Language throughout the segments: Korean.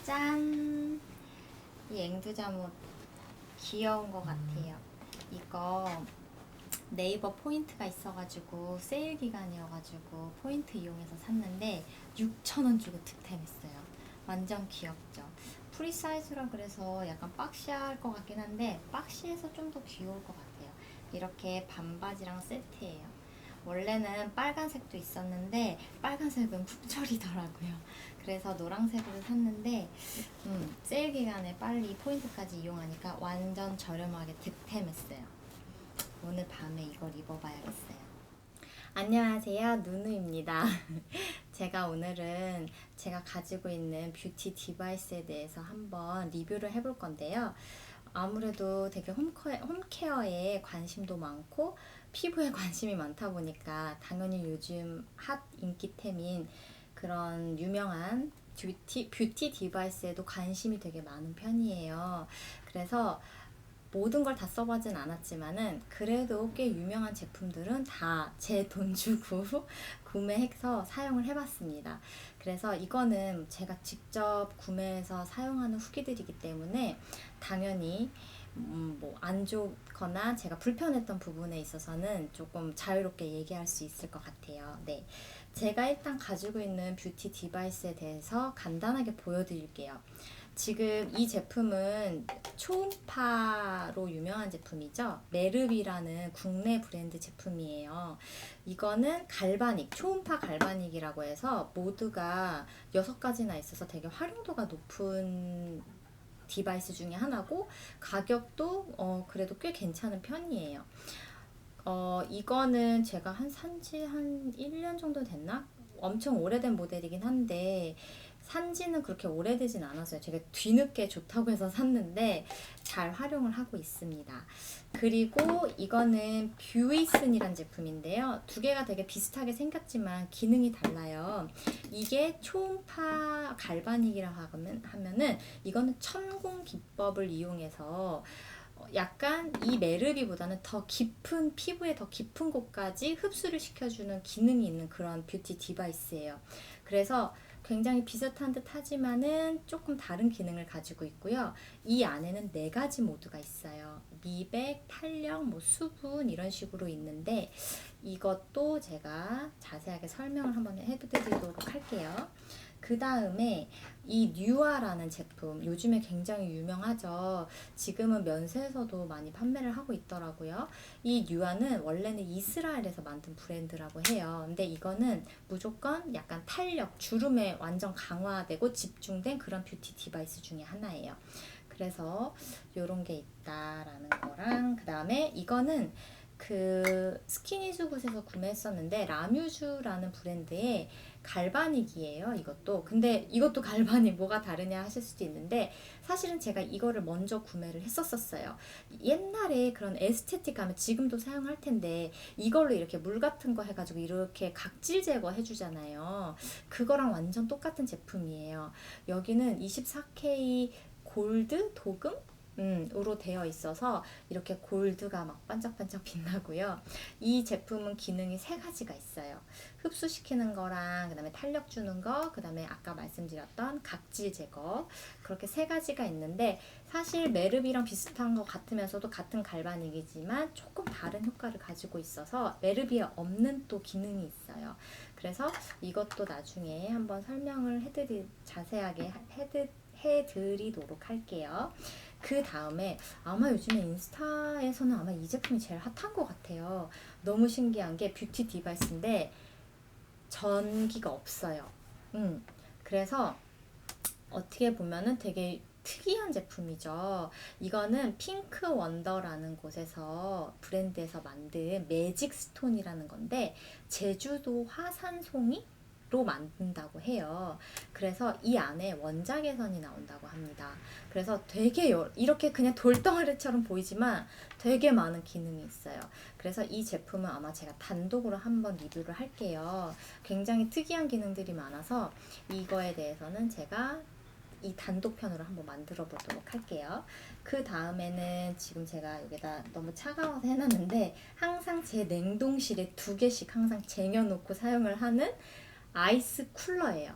짠! 이 앵두자못 귀여운 것 같아요. 이거 네이버 포인트가 있어가지고 세일 기간이어가지고 포인트 이용해서 샀는데 6,000원 주고 득템했어요. 완전 귀엽죠? 프리 사이즈라 그래서 약간 박시할 것 같긴 한데 박시해서 좀 더 귀여울 것 같아요. 이렇게 반바지랑 세트예요. 원래는 빨간색도 있었는데 빨간색은 품절이더라고요. 그래서 노란색으로 샀는데 세일 기간에 빨리 포인트까지 이용하니까 완전 저렴하게 득템했어요. 오늘 밤에 이걸 입어봐야겠어요. 안녕하세요, 누누입니다. 제가 오늘은 제가 가지고 있는 뷰티 디바이스에 대해서 한번 리뷰를 해볼 건데요. 아무래도 되게 홈케어에 관심도 많고 피부에 관심이 많다 보니까 당연히 요즘 핫 인기템인 그런 유명한 뷰티 디바이스에도 관심이 되게 많은 편이에요. 그래서 모든 걸 다 써보진 않았지만은 그래도 꽤 유명한 제품들은 다 제 돈 주고 구매해서 사용을 해봤습니다. 그래서 이거는 제가 직접 구매해서 사용하는 후기들이기 때문에 당연히 뭐안 좋거나 제가 불편했던 부분에 있어서는 조금 자유롭게 얘기할 수 있을 것 같아요. 네. 제가 일단 가지고 있는 뷰티 디바이스에 대해서 간단하게 보여드릴게요. 지금 이 제품은 초음파로 유명한 제품이죠. 메르비라는 국내 브랜드 제품이에요. 이거는 갈바닉, 초음파 갈바닉이라고 해서 모드가 6가지나 있어서 되게 활용도가 높은 디바이스 중에 하나고 가격도 그래도 꽤 괜찮은 편이에요. 이거는 제가 산지 한 1년 정도 됐나? 엄청 오래된 모델이긴 한데 산지는 그렇게 오래되진 않았어요. 제가 뒤늦게 좋다고 해서 샀는데 잘 활용을 하고 있습니다. 그리고 이거는 뷰이슨이란 제품인데요. 두 개가 되게 비슷하게 생겼지만 기능이 달라요. 이게 초음파 갈바닉이라고 하면은 이거는 천공 기법을 이용해서 약간 이 메르비보다는 더 깊은 피부의 더 깊은 곳까지 흡수를 시켜주는 기능이 있는 그런 뷰티 디바이스예요. 그래서 굉장히 비슷한 듯 하지만은 조금 다른 기능을 가지고 있고요. 이 안에는 4가지 모드가 있어요. 미백, 탄력, 수분 이런 식으로 있는데 이것도 제가 자세하게 설명을 한번 해드리도록 할게요. 그 다음에 이 뉴아라는 제품 요즘에 굉장히 유명하죠. 지금은 면세에서도 많이 판매를 하고 있더라고요. 이 뉴아는 원래는 이스라엘에서 만든 브랜드라고 해요. 근데 이거는 무조건 약간 탄력, 주름에 완전 강화되고 집중된 그런 뷰티 디바이스 중에 하나예요. 그래서 요런 게 있다라는 거랑 그 다음에 이거는 그 스키니즈굿에서 구매했었는데 라뮤즈라는 브랜드의 갈바닉이에요. 이것도. 근데 이것도 갈바닉 뭐가 다르냐 하실 수도 있는데 사실은 제가 이거를 먼저 구매를 했었어요. 옛날에 그런 에스테틱 하면 지금도 사용할 텐데 이걸로 이렇게 물 같은 거 해가지고 이렇게 각질 제거 해주잖아요. 그거랑 완전 똑같은 제품이에요. 여기는 24K 골드 도금 으로 되어 있어서 이렇게 골드가 막 반짝반짝 빛나고요. 이 제품은 기능이 3가지가 있어요. 흡수시키는 거랑 그다음에 탄력 주는 거, 그다음에 아까 말씀드렸던 각질 제거. 그렇게 3가지가 있는데 사실 메르비랑 비슷한 것 같으면서도 같은 갈바닉이지만 조금 다른 효과를 가지고 있어서 메르비에 없는 또 기능이 있어요. 그래서 이것도 나중에 한번 설명을 자세하게 해드리도록 할게요. 그 다음에 아마 요즘에 인스타에서는 아마 이 제품이 제일 핫한 것 같아요. 너무 신기한 게 뷰티 디바이스인데 전기가 없어요. 그래서 어떻게 보면은 되게 특이한 제품이죠. 이거는 핑크 원더라는 곳에서 브랜드에서 만든 매직 스톤이라는 건데 제주도 화산송이 로 만든다고 해요. 그래서 이 안에 원자개선이 나온다고 합니다. 그래서 되게 이렇게 그냥 돌덩어리처럼 보이지만 되게 많은 기능이 있어요. 그래서 이 제품은 아마 제가 단독으로 한번 리뷰를 할게요. 굉장히 특이한 기능들이 많아서 이거에 대해서는 제가 이 단독편으로 한번 만들어 보도록 할게요. 그 다음에는 지금 제가 여기다 너무 차가워서 해놨는데 항상 제 냉동실에 2개씩 항상 쟁여놓고 사용을 하는 아이스 쿨러예요.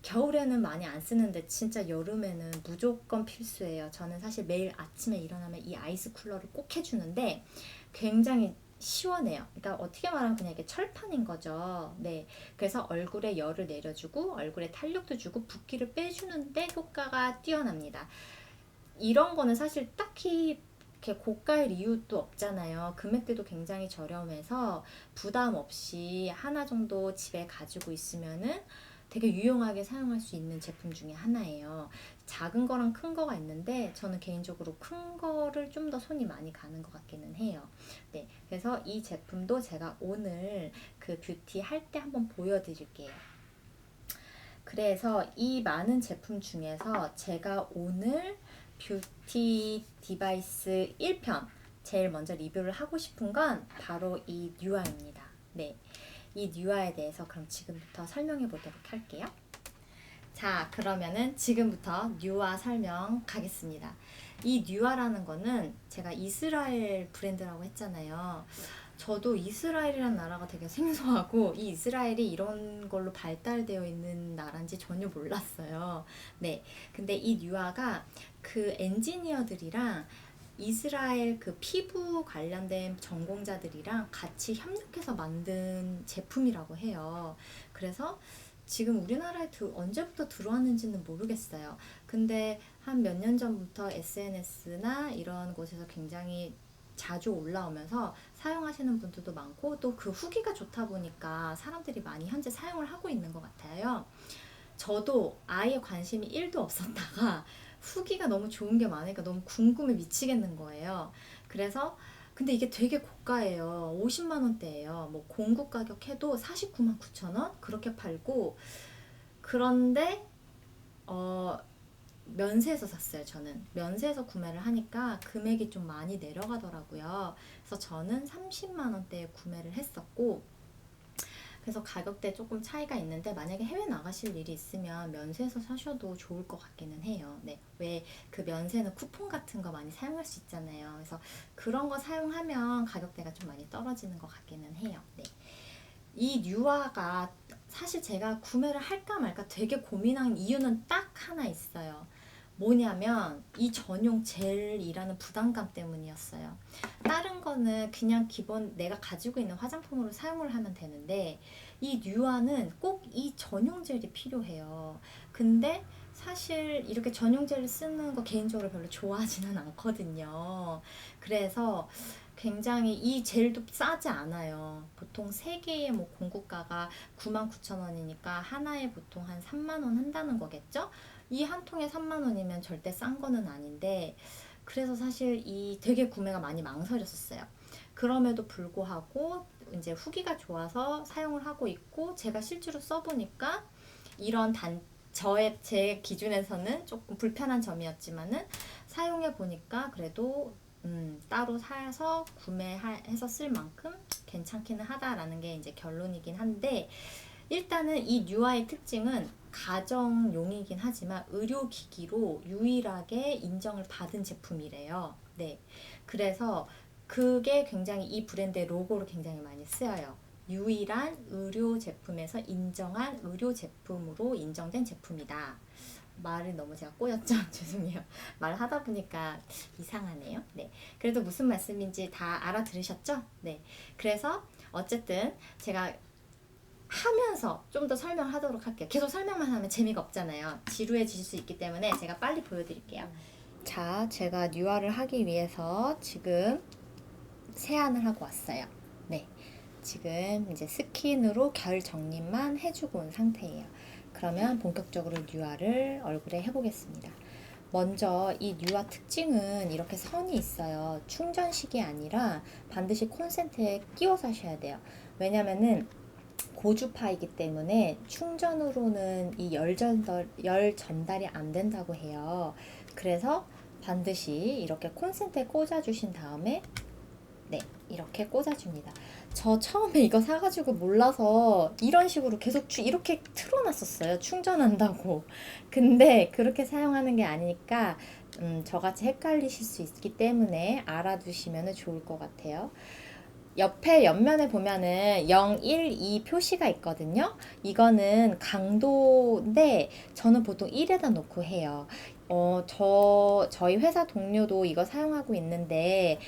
겨울에는 많이 안 쓰는데 진짜 여름에는 무조건 필수예요. 저는 사실 매일 아침에 일어나면 이 아이스 쿨러를 꼭 해주는데 굉장히 시원해요. 그러니까 어떻게 말하면 그냥 이게 철판인 거죠. 네. 그래서 얼굴에 열을 내려주고 얼굴에 탄력도 주고 붓기를 빼주는데 효과가 뛰어납니다. 이런 거는 사실 딱히 이렇게 고가일 이유도 없잖아요. 금액대도 굉장히 저렴해서 부담 없이 하나 정도 집에 가지고 있으면은 되게 유용하게 사용할 수 있는 제품 중에 하나예요. 작은 거랑 큰 거가 있는데 저는 개인적으로 큰 거를 좀 더 손이 많이 가는 것 같기는 해요. 네, 그래서 이 제품도 제가 오늘 그 뷰티 할 때 한번 보여드릴게요. 그래서 이 많은 제품 중에서 제가 오늘 뷰티 디바이스 1편 제일 먼저 리뷰를 하고 싶은 건 바로 이 뉴아입니다. 네, 이 뉴아에 대해서 그럼 지금부터 설명해 보도록 할게요. 자, 그러면은 지금부터 뉴아 설명 가겠습니다. 이 뉴아라는 거는 제가 이스라엘 브랜드라고 했잖아요. 저도 이스라엘이라는 나라가 되게 생소하고 이 이스라엘이 이런 걸로 발달되어 있는 나라인지 전혀 몰랐어요. 네. 근데 이 뉴아가 그 엔지니어들이랑 이스라엘 그 피부 관련된 전공자들이랑 같이 협력해서 만든 제품이라고 해요. 그래서 지금 우리나라에 언제부터 들어왔는지는 모르겠어요. 근데 한 몇 년 전부터 SNS나 이런 곳에서 굉장히 자주 올라오면서 사용하시는 분들도 많고 또 그 후기가 좋다 보니까 사람들이 많이 현재 사용을 하고 있는 것 같아요. 저도 아예 관심이 1도 없었다가 후기가 너무 좋은 게 많으니까 너무 궁금해 미치겠는 거예요. 그래서 근데 이게 되게 고가예요. 50만 원대예요. 뭐 공구 가격 해도 49만 9천 원 그렇게 팔고 그런데 어 면세에서 샀어요. 저는 면세에서 구매를 하니까 금액이 좀 많이 내려가더라고요. 그래서 저는 30만 원대에 구매를 했었고 그래서 가격대 조금 차이가 있는데 만약에 해외 나가실 일이 있으면 면세에서 사셔도 좋을 것 같기는 해요. 네, 왜 그 면세는 쿠폰 같은 거 많이 사용할 수 있잖아요. 그래서 그런 거 사용하면 가격대가 좀 많이 떨어지는 것 같기는 해요. 네. 이 뉴아가 사실 제가 구매를 할까 말까 되게 고민한 이유는 딱 하나 있어요. 뭐냐면 이 전용 젤이라는 부담감 때문이었어요. 다른 거는 그냥 기본 내가 가지고 있는 화장품으로 사용을 하면 되는데 이 뉴아는 꼭 이 전용 젤이 필요해요. 근데 사실 이렇게 전용 젤을 쓰는 거 개인적으로 별로 좋아하지는 않거든요. 그래서 굉장히 이 젤도 싸지 않아요. 보통 3개의 뭐 공구가가 99,000원이니까 하나에 보통 한 3만 원 한다는 거겠죠? 이 한 통에 3만 원이면 절대 싼 거는 아닌데 그래서 사실 이 되게 구매가 많이 망설였었어요. 그럼에도 불구하고 이제 후기가 좋아서 사용을 하고 있고 제가 실제로 써보니까 이런 제 기준에서는 조금 불편한 점이었지만은 사용해 보니까 그래도 따로 사서 구매해서 쓸 만큼 괜찮기는 하다라는 게 이제 결론이긴 한데 일단은 이 뉴아의 특징은 가정용이긴 하지만 의료기기로 유일하게 인정을 받은 제품이래요. 네. 그래서 그게 굉장히 이 브랜드의 로고로 굉장히 많이 쓰여요. 유일한 의료 제품에서 인정한 의료 제품으로 인정된 제품이다. 말을 너무 제가 꼬였죠? 죄송해요. 말하다 보니까 이상하네요. 네. 그래도 무슨 말씀인지 다 알아들으셨죠? 네. 그래서 어쨌든 제가 하면서 좀 더 설명하도록 할게요. 계속 설명만 하면 재미가 없잖아요. 지루해질 수 있기 때문에 제가 빨리 보여드릴게요. 자, 제가 뉴화를 하기 위해서 지금 세안을 하고 왔어요. 네. 지금 이제 스킨으로 결 정리만 해주고 온 상태예요. 그러면 본격적으로 뉴화를 얼굴에 해보겠습니다. 먼저 이 뉴화 특징은 이렇게 선이 있어요. 충전식이 아니라 반드시 콘센트에 끼워서 하셔야 돼요. 왜냐면은 고주파이기 때문에 충전으로는 이 열 전달이 안 된다고 해요. 그래서 반드시 이렇게 콘센트에 꽂아주신 다음에 네, 이렇게 꽂아줍니다. 저 처음에 이거 사가지고 몰라서 이런 식으로 계속 이렇게 틀어놨었어요. 충전한다고. 근데 그렇게 사용하는 게 아니니까 저같이 헷갈리실 수 있기 때문에 알아두시면 좋을 것 같아요. 옆에 옆면에 보면은 0, 1, 2 표시가 있거든요. 이거는 강도인데 저는 보통 1에다 놓고 해요. 저희 회사 동료도 이거 사용하고 있는데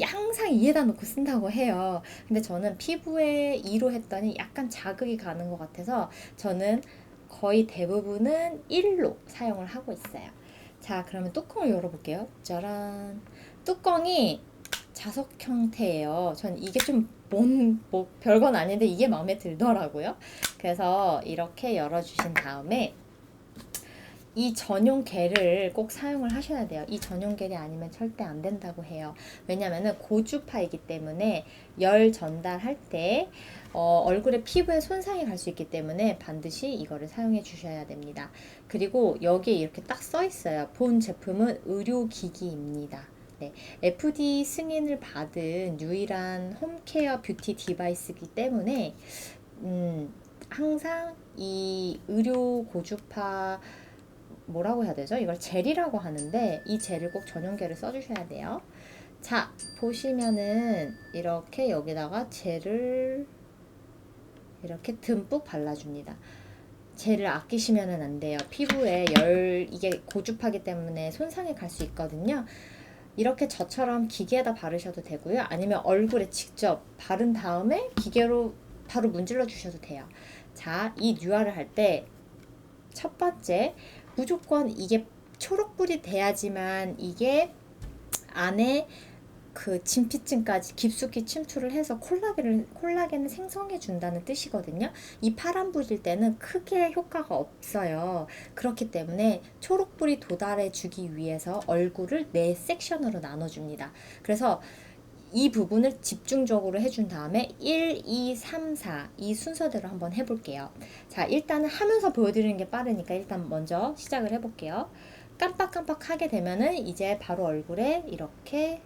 항상 2에다 놓고 쓴다고 해요. 근데 저는 피부에 2로 했더니 약간 자극이 가는 것 같아서 저는 거의 대부분은 1로 사용을 하고 있어요. 자, 그러면 뚜껑을 열어볼게요. 짜란. 뚜껑이 자석 형태예요. 전 이게 좀 뭐 별건 아닌데 이게 마음에 들더라고요. 그래서 이렇게 열어주신 다음에 이 전용 겔을 꼭 사용을 하셔야 돼요. 이 전용 겔이 아니면 절대 안 된다고 해요. 왜냐면은 고주파이기 때문에 열 전달할 때 얼굴에 피부에 손상이 갈 수 있기 때문에 반드시 이거를 사용해 주셔야 됩니다. 그리고 여기에 이렇게 딱 써 있어요. 본 제품은 의료기기입니다. 네, FDA 승인을 받은 유일한 홈케어 뷰티 디바이스이기 때문에 항상 이 의료 고주파 뭐라고 해야 되죠? 이걸 젤이라고 하는데 이 젤을 꼭 전용계를 써주셔야 돼요. 자, 보시면은 이렇게 여기다가 젤을 이렇게 듬뿍 발라줍니다. 젤을 아끼시면 안 돼요. 피부에 이게 고주파기 때문에 손상이 갈 수 있거든요. 이렇게 저처럼 기계에다 바르셔도 되고요. 아니면 얼굴에 직접 바른 다음에 기계로 바로 문질러 주셔도 돼요. 자, 이 뉴아를 할 때 첫 번째, 무조건 이게 초록불이 돼야지만 이게 안에 그 진피층까지 깊숙이 침투를 해서 콜라겐을 생성해 준다는 뜻이거든요. 이 파란불일 때는 크게 효과가 없어요. 그렇기 때문에 초록불이 도달해 주기 위해서 얼굴을 4섹션으로 나눠줍니다. 그래서 이 부분을 집중적으로 해준 다음에 1, 2, 3, 4 이 순서대로 한번 해볼게요. 자, 일단은 하면서 보여드리는 게 빠르니까 일단 먼저 시작을 해볼게요. 깜빡깜빡 하게 되면은 이제 바로 얼굴에 이렇게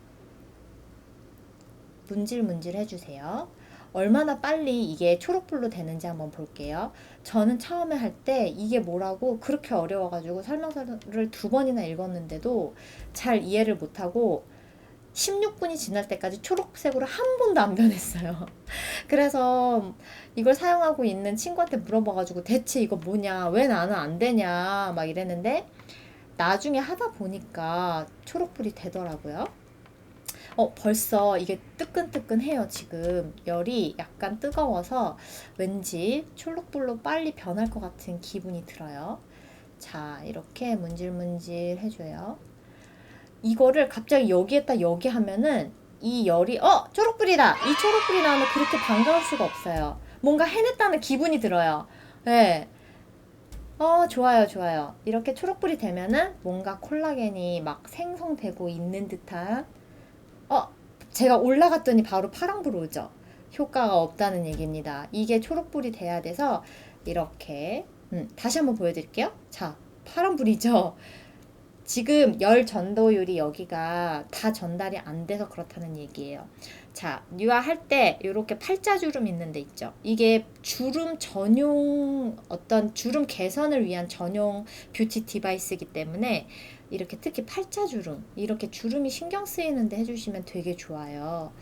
문질문질 해주세요. 얼마나 빨리 이게 초록불로 되는지 한번 볼게요. 저는 처음에 할 때 이게 뭐라고 그렇게 어려워가지고 설명서를 2번이나 읽었는데도 잘 이해를 못하고 16분이 지날 때까지 초록색으로 한 번도 안 변했어요. 그래서 이걸 사용하고 있는 친구한테 물어봐가지고 대체 이거 뭐냐, 왜 나는 안 되냐, 막 이랬는데 나중에 하다 보니까 초록불이 되더라고요. 벌써 이게 뜨끈뜨끈해요, 지금. 열이 약간 뜨거워서 왠지 초록불로 빨리 변할 것 같은 기분이 들어요. 자, 이렇게 문질문질 해줘요. 이거를 갑자기 여기에다 여기 하면은 이 열이 초록불이다! 이 초록불이 나오면 그렇게 반가울 수가 없어요. 뭔가 해냈다는 기분이 들어요. 네. 좋아요, 좋아요. 이렇게 초록불이 되면은 뭔가 콜라겐이 막 생성되고 있는 듯한 어, 제가 올라갔더니 바로 파랑불 오죠. 효과가 없다는 얘기입니다. 이게 초록불이 돼야 돼서 이렇게 다시 한번 보여드릴게요. 자, 파란불이죠. 지금 열 전도율이 여기가 다 전달이 안 돼서 그렇다는 얘기예요. 자, 뉴아 할 때 이렇게 팔자주름 있는 데 있죠. 이게 주름 전용 어떤 주름 개선을 위한 전용 뷰티 디바이스이기 때문에 이렇게 특히 팔자주름 이렇게 주름이 신경 쓰이는데 해주시면 되게 좋아요.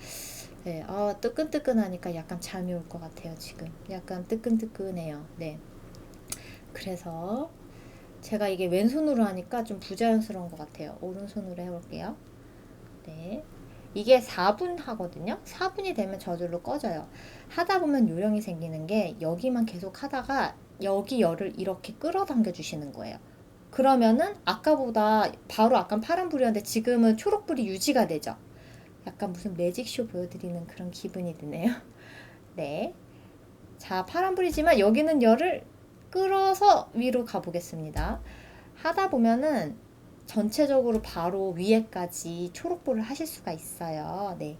네, 뜨끈뜨끈하니까 약간 잠이 올 것 같아요. 지금 약간 뜨끈뜨끈해요. 네, 그래서 제가 이게 왼손으로 하니까 좀 부자연스러운 것 같아요. 오른손으로 해볼게요. 네. 이게 4분 하거든요. 4분이 되면 저절로 꺼져요. 하다 보면 요령이 생기는 게 여기만 계속 하다가 여기 열을 이렇게 끌어당겨 주시는 거예요. 그러면은 아까보다 바로 아까 파란불이었는데 지금은 초록불이 유지가 되죠. 약간 무슨 매직쇼 보여드리는 그런 기분이 드네요. 네. 자, 파란불이지만 여기는 열을 끌어서 위로 가보겠습니다. 하다 보면은 전체적으로 바로 위에까지 초록불을 하실 수가 있어요. 네.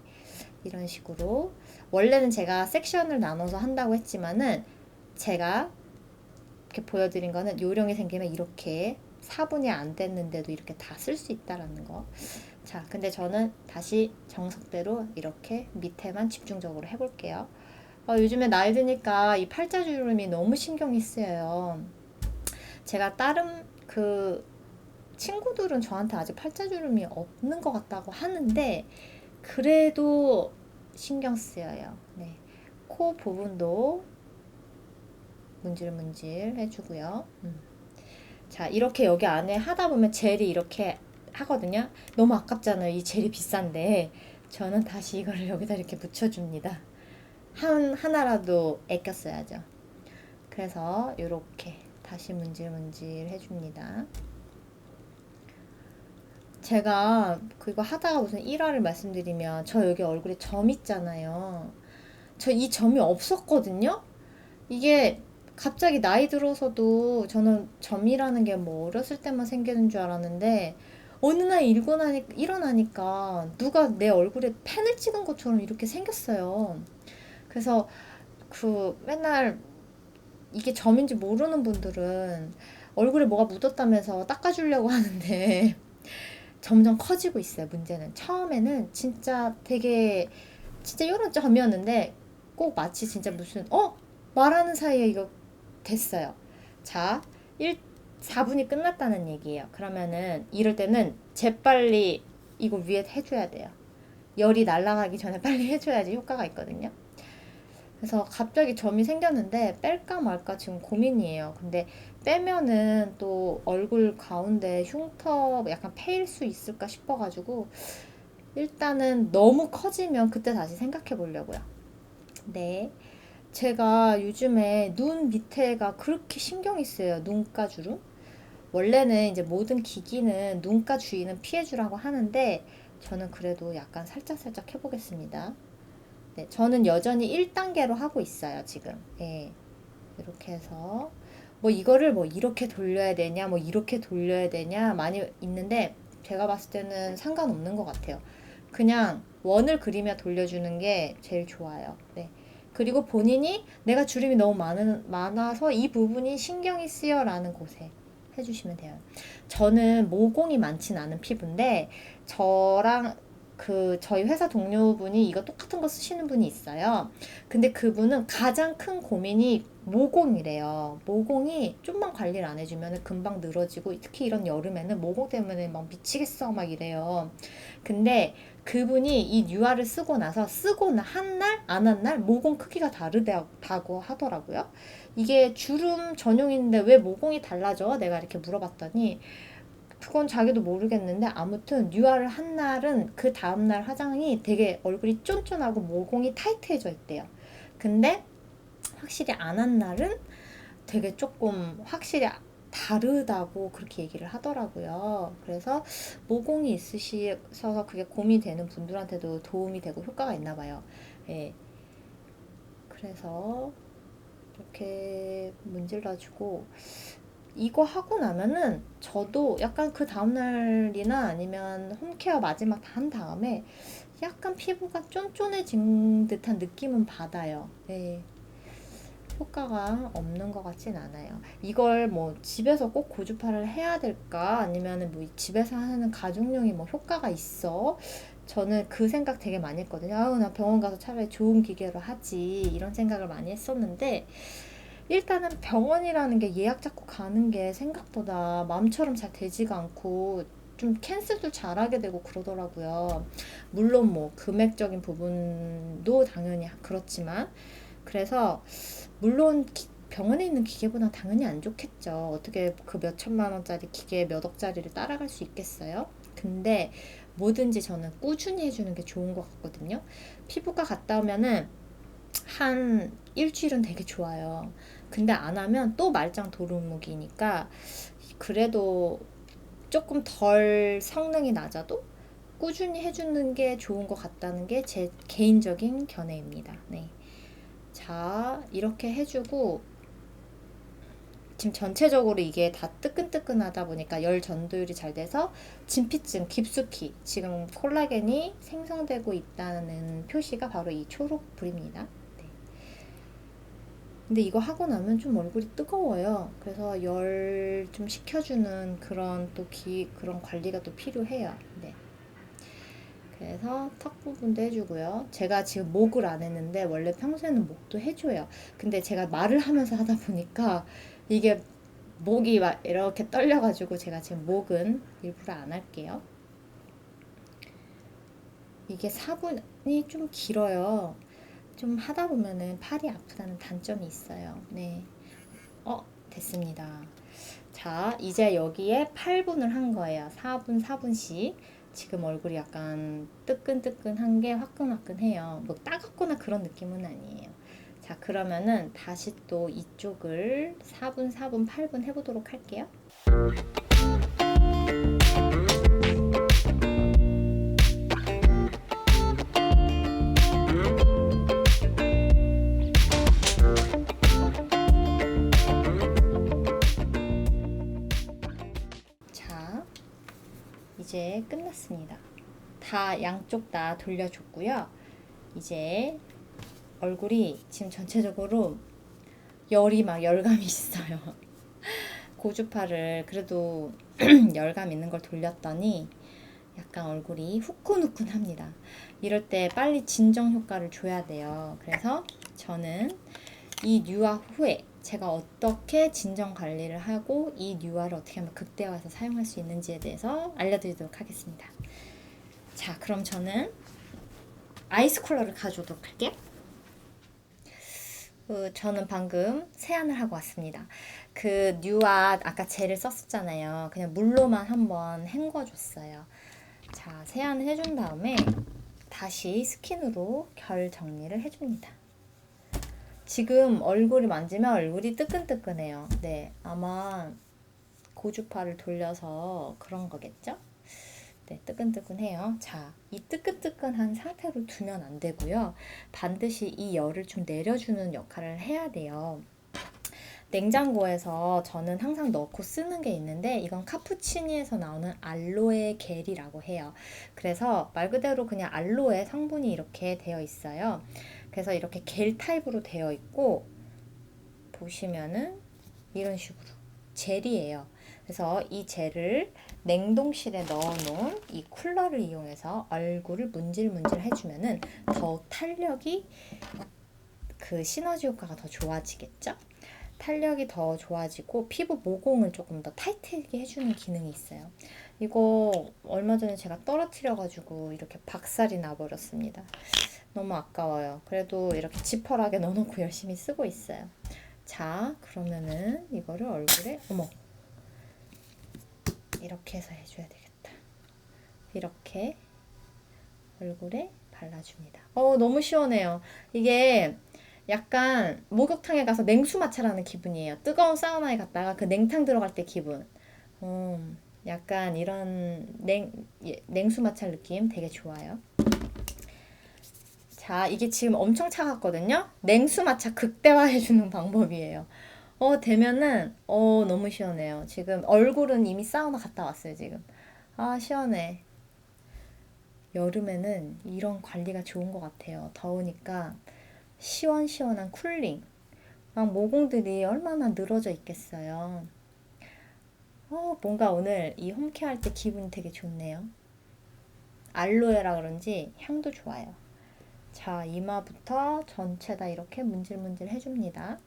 이런 식으로. 원래는 제가 섹션을 나눠서 한다고 했지만은 제가 이렇게 보여드린 거는 요령이 생기면 이렇게 4분이 안 됐는데도 이렇게 다 쓸 수 있다라는 거. 자, 근데 저는 다시 정석대로 이렇게 밑에만 집중적으로 해볼게요. 요즘에 나이 드니까 이 팔자주름이 너무 신경이 쓰여요. 제가 다른 친구들은 저한테 아직 팔자주름이 없는 것 같다고 하는데 그래도 신경 쓰여요. 네. 코 부분도 문질문질 해주고요. 자, 이렇게 여기 안에 하다 보면 젤이 이렇게 하거든요. 너무 아깝잖아요. 이 젤이 비싼데. 저는 다시 이거를 여기다 이렇게 묻혀줍니다. 하나라도 아꼈어야죠. 그래서 이렇게 다시 문질문질 해줍니다. 제가 그거 하다가 무슨 일화를 말씀드리면 저 여기 얼굴에 점 있잖아요. 저 이 점이 없었거든요. 이게 갑자기 나이 들어서도 저는 점이라는 게 뭐 어렸을 때만 생기는 줄 알았는데 어느 날 일어나니까 누가 내 얼굴에 펜을 찍은 것처럼 이렇게 생겼어요. 그래서 그 맨날 이게 점인지 모르는 분들은 얼굴에 뭐가 묻었다면서 닦아주려고 하는데 점점 커지고 있어요. 문제는 처음에는 진짜 되게 진짜 이런 점이었는데 꼭 마치 진짜 무슨 말하는 사이에 이거 됐어요. 자, 4분이 끝났다는 얘기예요. 그러면은 이럴 때는 재빨리 이거 위에 해줘야 돼요. 열이 날아가기 전에 빨리 해줘야지 효과가 있거든요. 그래서 갑자기 점이 생겼는데 뺄까 말까 지금 고민이에요. 근데 빼면은 또 얼굴 가운데 흉터 약간 패일 수 있을까 싶어가지고 일단은 너무 커지면 그때 다시 생각해 보려고요. 네. 제가 요즘에 눈 밑에가 그렇게 신경이 쓰여요. 눈가 주름. 원래는 이제 모든 기기는 눈가 주위는 피해주라고 하는데 저는 그래도 약간 살짝살짝 해보겠습니다. 네, 저는 여전히 1단계로 하고 있어요, 지금. 예. 이렇게 해서 뭐 이거를 뭐 이렇게 돌려야 되냐, 뭐 이렇게 돌려야 되냐 많이 있는데 제가 봤을 때는 상관없는 것 같아요. 그냥 원을 그리며 돌려주는 게 제일 좋아요. 네. 그리고 본인이 내가 주름이 너무 많아서 이 부분이 신경이 쓰여라는 곳에 해주시면 돼요. 저는 모공이 많진 않은 피부인데 저랑 저희 회사 동료분이 이거 똑같은 거 쓰시는 분이 있어요. 근데 그분은 가장 큰 고민이 모공이래요. 모공이 좀만 관리를 안 해주면 금방 늘어지고 특히 이런 여름에는 모공 때문에 막 미치겠어 막 이래요. 근데 그분이 이 뉴아를 쓰고 한 날, 안 한 날 모공 크기가 다르다고 하더라고요. 이게 주름 전용인데 왜 모공이 달라져? 내가 이렇게 물어봤더니 그건 자기도 모르겠는데 아무튼 뉴아를 한 날은 그 다음날 화장이 되게 얼굴이 쫀쫀하고 모공이 타이트해져 있대요. 근데 확실히 안 한 날은 되게 조금 확실히 다르다고 그렇게 얘기를 하더라고요. 그래서 모공이 있으셔서 그게 고민되는 분들한테도 도움이 되고 효과가 있나 봐요. 예. 그래서 이렇게 문질러주고 이거 하고 나면은 저도 약간 그 다음날이나 아니면 홈케어 마지막 다 한 다음에 약간 피부가 쫀쫀해진 듯한 느낌은 받아요. 네. 효과가 없는 것 같진 않아요. 이걸 뭐 집에서 꼭 고주파를 해야 될까? 아니면은 뭐 집에서 하는 가족용이 뭐 효과가 있어? 저는 그 생각 되게 많이 했거든요. 아우, 나 병원 가서 차라리 좋은 기계로 하지. 이런 생각을 많이 했었는데, 일단은 병원이라는 게 예약 잡고 가는 게 생각보다 마음처럼 잘 되지가 않고 좀 캔슬도 잘하게 되고 그러더라고요. 물론 뭐 금액적인 부분도 당연히 그렇지만 그래서 물론 병원에 있는 기계보다 당연히 안 좋겠죠. 어떻게 그 몇 천만 원짜리 기계 몇 억짜리를 따라갈 수 있겠어요? 근데 뭐든지 저는 꾸준히 해주는 게 좋은 것 같거든요. 피부과 갔다 오면은 한 일주일은 되게 좋아요. 근데 안 하면 또 말짱 도루묵이니까 그래도 조금 덜 성능이 낮아도 꾸준히 해주는 게 좋은 것 같다는 게 제 개인적인 견해입니다. 네. 자, 이렇게 해주고 지금 전체적으로 이게 다 뜨끈뜨끈하다 보니까 열 전도율이 잘 돼서 진피층 깊숙이 지금 콜라겐이 생성되고 있다는 표시가 바로 이 초록불입니다. 근데 이거 하고 나면 좀 얼굴이 뜨거워요. 그래서 열 좀 식혀주는 그런 그런 관리가 또 필요해요. 네. 그래서 턱 부분도 해주고요. 제가 지금 목을 안 했는데 원래 평소에는 목도 해줘요. 근데 제가 말을 하면서 하다 보니까 이게 목이 막 이렇게 떨려가지고 제가 지금 목은 일부러 안 할게요. 이게 4분이 좀 길어요. 좀 하다 보면은 팔이 아프다는 단점이 있어요. 네. 됐습니다. 자, 이제 여기에 8분을 한 거예요. 4분, 4분씩. 지금 얼굴이 약간 뜨끈뜨끈한 게 화끈화끈해요. 뭐 따갑거나 그런 느낌은 아니에요. 자, 그러면은 다시 또 이쪽을 4분, 4분, 8분 해보도록 할게요. 자, 이제 끝났습니다. 다 양쪽 다 돌려줬고요. 이제 얼굴이 지금 전체적으로 열감이 있어요. 고주파를 그래도 열감 있는 걸 돌렸더니 약간 얼굴이 후끈후끈합니다. 이럴 때 빨리 진정 효과를 줘야 돼요. 그래서 저는 이 뉴화 후에 제가 어떻게 진정 관리를 하고 이 뉴화를 어떻게 하면 극대화해서 사용할 수 있는지에 대해서 알려드리도록 하겠습니다. 자, 그럼 저는 아이스 쿨러를 가져오도록 할게요. 저는 방금 세안을 하고 왔습니다. 그 뉴아 아까 젤을 썼었잖아요. 그냥 물로만 한번 헹궈줬어요. 자, 세안을 해준 다음에 다시 스킨으로 결 정리를 해줍니다. 지금 얼굴을 만지면 얼굴이 뜨끈뜨끈해요. 네, 아마 고주파를 돌려서 그런 거겠죠? 네, 뜨끈뜨끈해요. 자, 이 뜨끈뜨끈한 상태로 두면 안 되고요. 반드시 이 열을 좀 내려주는 역할을 해야 돼요. 냉장고에서 저는 항상 넣고 쓰는 게 있는데 이건 카푸치니에서 나오는 알로에 겔이라고 해요. 그래서 말 그대로 그냥 알로에 성분이 이렇게 되어 있어요. 그래서 이렇게 겔 타입으로 되어 있고 보시면은 이런 식으로 젤이에요. 그래서 이 젤을 냉동실에 넣어놓은 이 쿨러를 이용해서 얼굴을 문질문질 해주면은 더욱 탄력이 그 시너지 효과가 더 좋아지겠죠? 탄력이 더 좋아지고 피부 모공을 조금 더 타이트하게 해주는 기능이 있어요. 이거 얼마 전에 제가 떨어뜨려가지고 이렇게 박살이 나버렸습니다. 너무 아까워요. 그래도 이렇게 지퍼락에 넣어놓고 열심히 쓰고 있어요. 자, 그러면은 이거를 얼굴에 이렇게 해서 해줘야 되겠다. 이렇게 얼굴에 발라줍니다. 너무 시원해요. 이게 약간 목욕탕에 가서 냉수 마찰하는 기분이에요. 뜨거운 사우나에 갔다가 그 냉탕 들어갈 때 기분. 약간 이런 냉수 마찰 느낌 되게 좋아요. 자, 이게 지금 엄청 차갑거든요. 냉수 마찰 극대화해주는 방법이에요. 되면은 너무 시원해요. 지금 얼굴은 이미 사우나 갔다 왔어요, 지금. 아, 시원해. 여름에는 이런 관리가 좋은 것 같아요. 더우니까 시원시원한 쿨링. 막 모공들이 얼마나 늘어져 있겠어요. 뭔가 오늘 이 홈케어 할 때 기분이 되게 좋네요. 알로에라 그런지 향도 좋아요. 자, 이마부터 전체 다 이렇게 문질문질 해줍니다.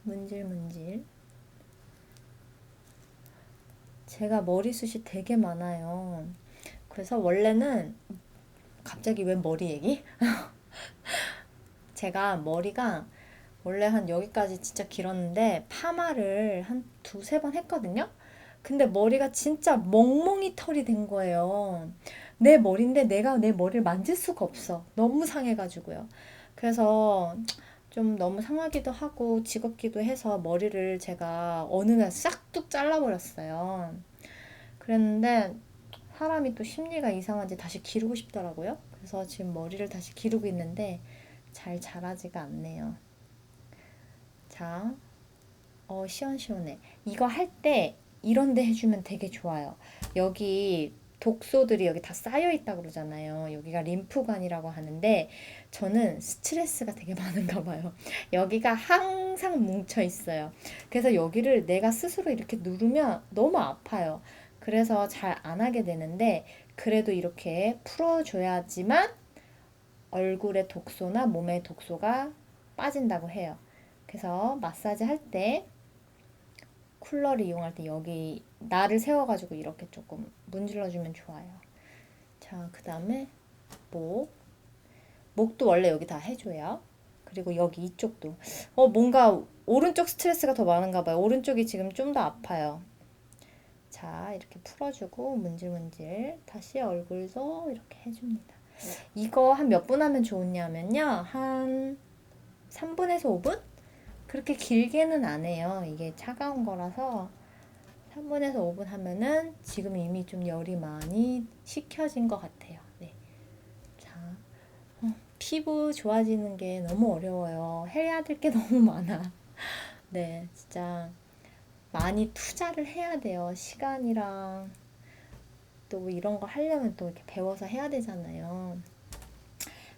문질문질. 제가 머리숱이 되게 많아요. 그래서 원래는 갑자기 왜 머리 얘기? 제가 머리가 원래 한 여기까지 진짜 길었는데 파마를 한 두세 번 했거든요. 근데 머리가 진짜 멍멍이 털이 된 거예요. 내 머리인데 내가 내 머리를 만질 수가 없어. 너무 상해가지고요. 그래서 좀 너무 상하기도 하고 지겹기도 해서 머리를 제가 어느 날 싹둑 잘라버렸어요. 그랬는데 사람이 또 심리가 이상한지 다시 기르고 싶더라고요. 그래서 지금 머리를 다시 기르고 있는데 잘 자라지가 않네요. 자, 시원시원해. 이거 할 때 이런 데 해주면 되게 좋아요. 여기 독소들이 여기 다 쌓여 있다 그러잖아요. 여기가 림프관이라고 하는데 저는 스트레스가 되게 많은가 봐요. 여기가 항상 뭉쳐 있어요. 그래서 여기를 내가 스스로 이렇게 누르면 너무 아파요. 그래서 잘 안 하게 되는데 그래도 이렇게 풀어줘야지만 얼굴의 독소나 몸의 독소가 빠진다고 해요. 그래서 마사지 할 때 쿨러를 이용할 때 여기 날을 세워가지고 이렇게 조금 문질러주면 좋아요. 자, 그 다음에 목도 원래 여기 다 해줘요. 그리고 여기 이쪽도. 뭔가 오른쪽 스트레스가 더 많은가 봐요. 오른쪽이 지금 좀 더 아파요. 자, 이렇게 풀어주고 문질문질 다시 얼굴도 이렇게 해줍니다. 이거 한 몇 분 하면 좋냐면요. 한 3분에서 5분? 그렇게 길게는 안 해요. 이게 차가운 거라서 3분에서 5분 하면은 지금 이미 좀 열이 많이 식혀진 것 같아요. 네. 자, 피부 좋아지는 게 너무 어려워요. 해야 될 게 너무 많아. 네, 진짜 많이 투자를 해야 돼요. 시간이랑 또 이런 거 하려면 또 이렇게 배워서 해야 되잖아요.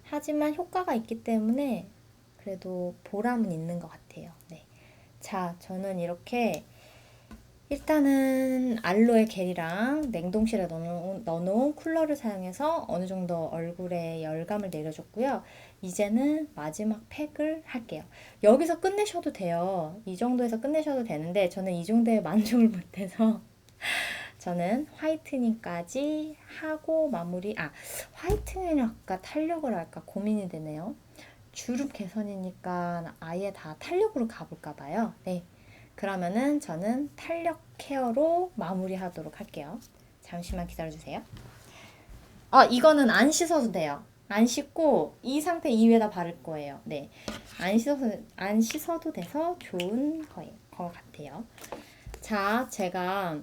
하지만 효과가 있기 때문에 그래도 보람은 있는 것 같아요. 네. 자, 저는 이렇게 일단은 알로에 겔이랑 냉동실에 넣어놓은 쿨러를 사용해서 어느 정도 얼굴에 열감을 내려줬고요. 이제는 마지막 팩을 할게요. 여기서 끝내셔도 돼요. 이 정도에서 끝내셔도 되는데 저는 이 정도에 만족을 못해서 저는 화이트닝까지 하고 화이트닝을 할까 탄력을 할까 고민이 되네요. 주름 개선이니까 아예 다 탄력으로 가볼까 봐요. 네. 그러면은 저는 탄력 케어로 마무리하도록 할게요. 잠시만 기다려주세요. 이거는 안 씻어도 돼요. 안 씻고 이 상태 이외에다 바를 거예요. 네. 안 씻어도 돼서 좋은 거 같아요. 자, 제가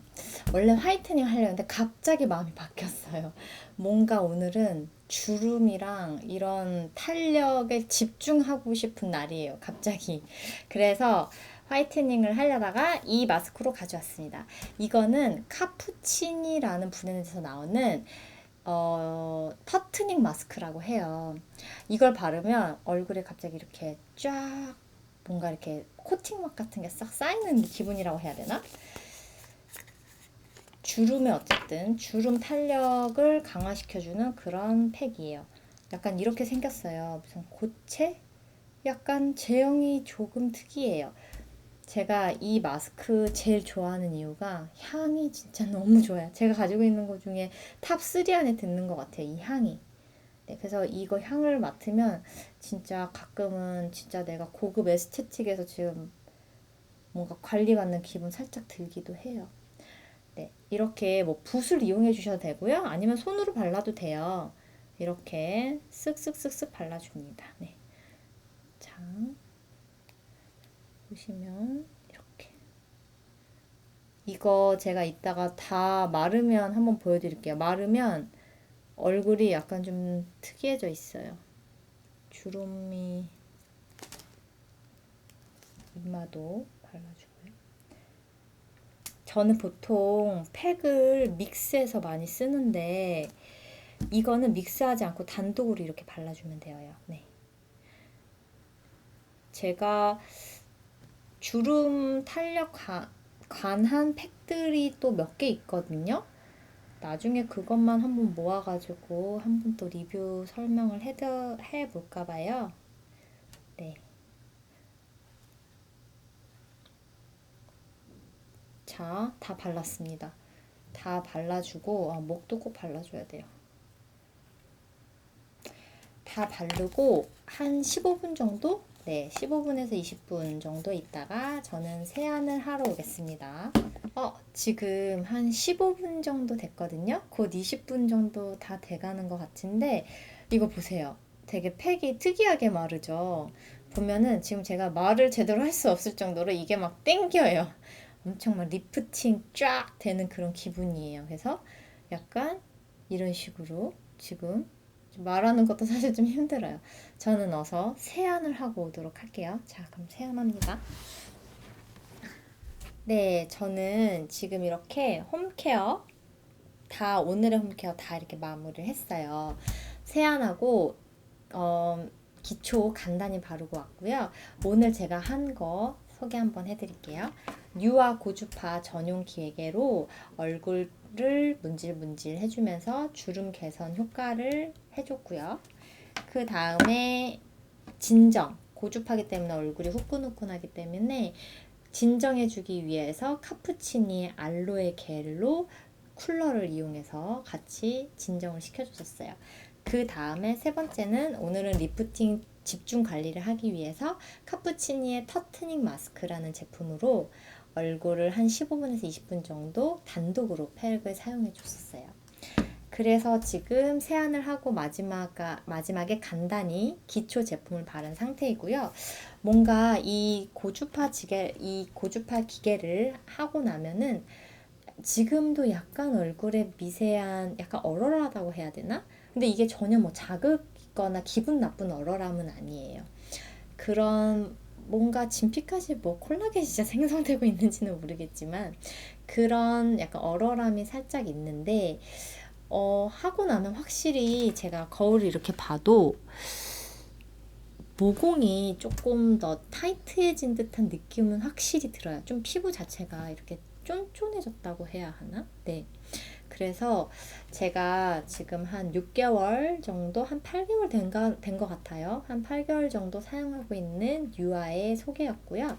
원래 화이트닝 하려고 했는데 갑자기 마음이 바뀌었어요. 뭔가 오늘은 주름이랑 이런 탄력에 집중하고 싶은 날이에요. 갑자기. 그래서 화이트닝을 하려다가 이 마스크로 가져왔습니다. 이거는 카푸치니라는 브랜드에서 나오는 터트닝 마스크라고 해요. 이걸 바르면 얼굴에 갑자기 이렇게 쫙 뭔가 이렇게 코팅막 같은 게 싹 쌓이는 기분이라고 해야 되나? 주름에 어쨌든 주름 탄력을 강화시켜주는 그런 팩이에요. 약간 이렇게 생겼어요. 무슨 고체? 약간 제형이 조금 특이해요. 제가 이 마스크 제일 좋아하는 이유가 향이 진짜 너무 좋아요. 제가 가지고 있는 것 중에 탑3 안에 드는 것 같아요. 이 향이. 네, 그래서 이거 향을 맡으면 진짜 가끔은 진짜 내가 고급 에스테틱에서 지금 뭔가 관리받는 기분 살짝 들기도 해요. 네, 이렇게 뭐 붓을 이용해 주셔도 되고요. 아니면 손으로 발라도 돼요. 이렇게 쓱쓱쓱쓱 발라줍니다. 네. 자, 보시면 이렇게. 이거 제가 이따가 다 마르면 한번 보여드릴게요. 마르면 얼굴이 약간 좀 특이해져 있어요. 주름이 이마도 발라주고요. 저는 보통 팩을 믹스해서 많이 쓰는데 이거는 믹스하지 않고 단독으로 이렇게 발라주면 돼요. 네. 제가 주름 탄력 관한 팩들이 또 몇 개 있거든요. 나중에 그것만 한번 모아가지고 한번 또 리뷰 설명을 해볼까 봐요. 네. 자, 다 발랐습니다. 다 발라주고, 목도 꼭 발라줘야 돼요. 다 바르고 한 15분 정도? 네, 15분에서 20분 정도 있다가 저는 세안을 하러 오겠습니다. 지금 한 15분 정도 됐거든요. 곧 20분 정도 다 돼가는 것 같은데 이거 보세요. 되게 팩이 특이하게 마르죠. 보면은 지금 제가 말을 제대로 할 수 없을 정도로 이게 막 땡겨요. 엄청 막 리프팅 쫙 되는 그런 기분이에요. 그래서 약간 이런 식으로 지금 말하는 것도 사실 좀 힘들어요. 저는 어서 세안을 하고 오도록 할게요. 자, 그럼 세안합니다. 네, 저는 지금 이렇게 홈케어 오늘의 홈케어 다 이렇게 마무리를 했어요. 세안하고 기초 간단히 바르고 왔고요. 오늘 제가 한 거 소개 한번 해드릴게요. 유화 고주파 전용 기계로 얼굴을 문질문질 해주면서 주름 개선 효과를 해줬고요. 그 다음에 진정, 고주파기 때문에 얼굴이 후끈후끈하기 때문에 진정해주기 위해서 카푸치니 알로에 겔로 쿨러를 이용해서 같이 진정을 시켜줬었어요. 그 다음에 세 번째는 오늘은 리프팅 집중 관리를 하기 위해서 카푸치니의 터트닝 마스크라는 제품으로 얼굴을 한 15분에서 20분 정도 단독으로 팩을 사용해 줬었어요. 그래서 지금 세안을 하고 마지막에 간단히 기초 제품을 바른 상태이고요. 뭔가 이 고주파 기계를 하고 나면은 지금도 약간 얼굴에 미세한 약간 얼얼하다고 해야 되나? 근데 이게 전혀 뭐 자극이거나 기분 나쁜 얼얼함은 아니에요. 그런 뭔가 진피까지 뭐 콜라겐이 진짜 생성되고 있는지는 모르겠지만 그런 약간 얼얼함이 살짝 있는데 하고 나면 확실히 제가 거울을 이렇게 봐도 모공이 조금 더 타이트해진 듯한 느낌은 확실히 들어요. 좀 피부 자체가 이렇게 쫀쫀해졌다고 해야 하나? 네. 그래서 제가 지금 한 6개월 정도, 한 8개월 된 것 같아요. 한 8개월 정도 사용하고 있는 유아의 소개였고요.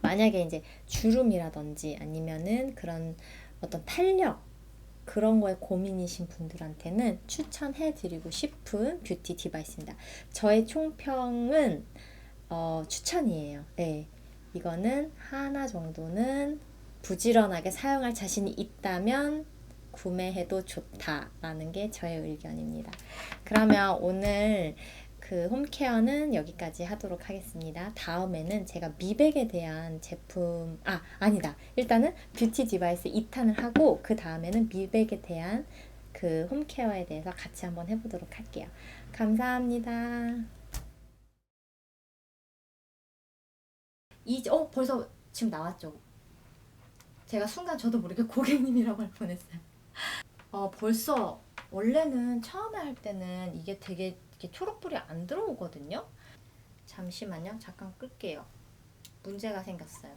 만약에 이제 주름이라든지 아니면은 그런 어떤 탄력, 그런 거에 고민이신 분들한테는 추천해드리고 싶은 뷰티 디바이스입니다. 저의 총평은 추천이에요. 네. 이거는 하나 정도는 부지런하게 사용할 자신이 있다면 구매해도 좋다라는 게 저의 의견입니다. 그러면 오늘 그 홈케어는 여기까지 하도록 하겠습니다. 다음에는 제가 미백에 대한 제품, 아니다. 일단은 뷰티 디바이스 2탄을 하고 그 다음에는 미백에 대한 그 홈케어에 대해서 같이 한번 해보도록 할게요. 감사합니다. 벌써 지금 나왔죠? 제가 순간 저도 모르게 고객님이라고 할 뻔했어요. 벌써 원래는 처음에 할 때는 이게 되게 이렇게 초록불이 안 들어오거든요. 잠시만요. 잠깐 끌게요. 문제가 생겼어요.